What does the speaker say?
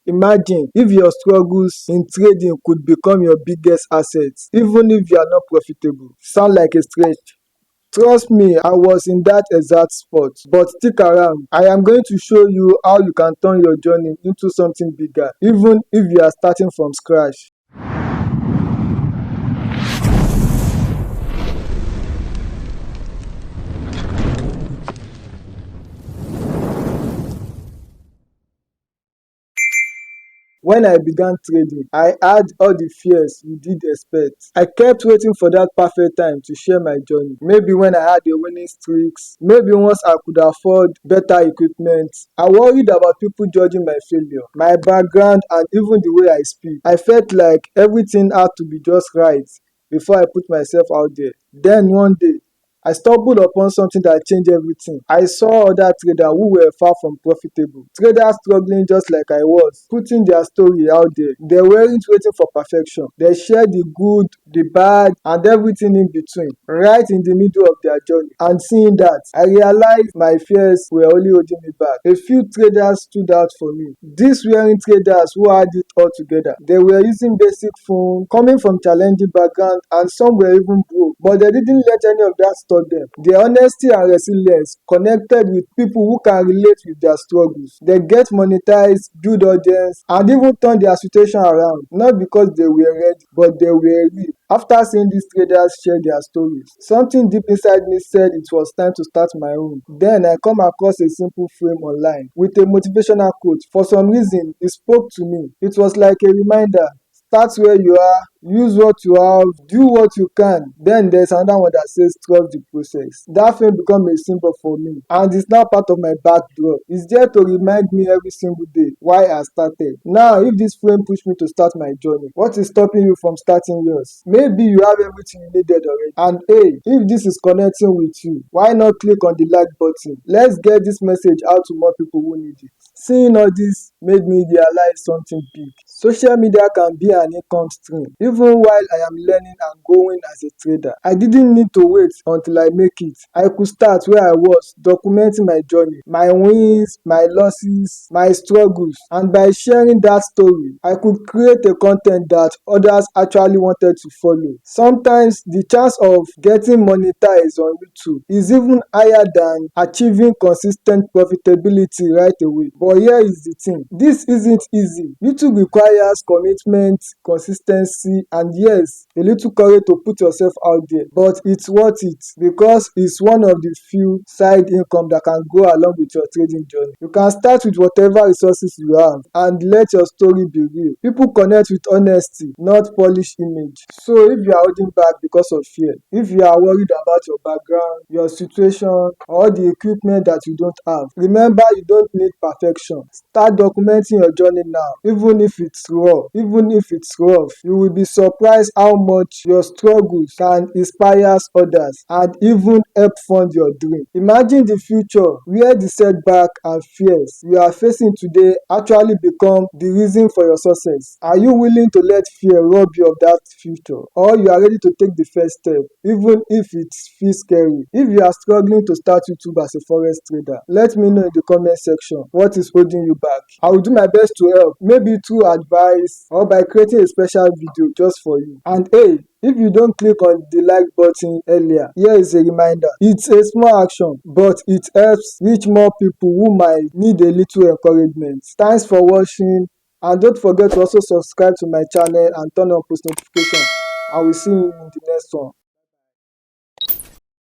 Imagine if your struggles in trading could become your biggest asset, even if you are not profitable. Sound like a stretch? Trust me, I was in that exact spot. But stick around. I am going to show you how you can turn your journey into something bigger, even if you are starting from scratch. When I began trading, I had all the fears you did expect. I kept waiting for that perfect time to share my journey. Maybe when I had a winning streaks, maybe once I could afford better equipment. I worried about people judging my failure, my background, and even the way I speak. I felt like everything had to be just right before I put myself out there. Then one day, I stumbled upon something that changed everything. I saw other traders who were far from profitable. Traders struggling just like I was, putting their story out there. They weren't waiting for perfection. They shared the good, the bad, and everything in between, right in the middle of their journey. And seeing that, I realized my fears were only holding me back. A few traders stood out for me. These weren't traders who had it all together. They were using basic phones, coming from challenging backgrounds, and some were even broke. But they didn't let any of that stop them. Their honesty and resilience connected with people who can relate with their struggles. They get monetized, build audience, and even turn their situation around. Not because they were ready, but they were real. After seeing these traders share their stories, something deep inside me said it was time to start my own. Then I come across a simple frame online with a motivational quote. For some reason, it spoke to me. It was like a reminder. Start where you are, use what you have, do what you can. Then there's another one that says trust the process. That frame become a symbol for me, and it's now part of my backdrop. It's there to remind me every single day why I started. Now, if this frame pushed me to start my journey, what is stopping you from starting yours? Maybe you have everything you needed already. And hey, if this is connecting with you, why not click on the like button? Let's get this message out to more people who need it. Seeing all this made me realize something big. Social media can be an income stream. Even while I am learning and growing as a trader, I didn't need to wait until I make it. I could start where I was, documenting my journey, my wins, my losses, my struggles. And by sharing that story, I could create a content that others actually wanted to follow. Sometimes the chance of getting monetized on YouTube is even higher than achieving consistent profitability right away. But here is the thing. This isn't easy. YouTube requires commitment, consistency, and yes, a little courage to put yourself out there. But it's worth it because it's one of the few side income that can go along with your trading journey. You can start with whatever resources you have and let your story be real. People connect with honesty, not polished image. So if you are holding back because of fear, if you are worried about your background, your situation, or the equipment that you don't have, remember you don't need perfection. Start documenting your journey now, even if it's raw, even if it's rough. You will be surprised how much your struggles can inspire others and even help fund your dream. Imagine the future where the setback and fears you are facing today actually become the reason for your success. Are you willing to let fear rob you of that future, or you are ready to take the first step, even if it feels scary? If you are struggling to start YouTube as a forex trader, let me know in the comment section what is holding you back. I will do my best to help, maybe through advice or by creating a special video just for you. And hey, if you don't click on the like button earlier, here is a reminder. It's a small action, but it helps reach more people who might need a little encouragement. Thanks for watching, and don't forget to also subscribe to my channel and turn on post notifications. I will see you in the next one.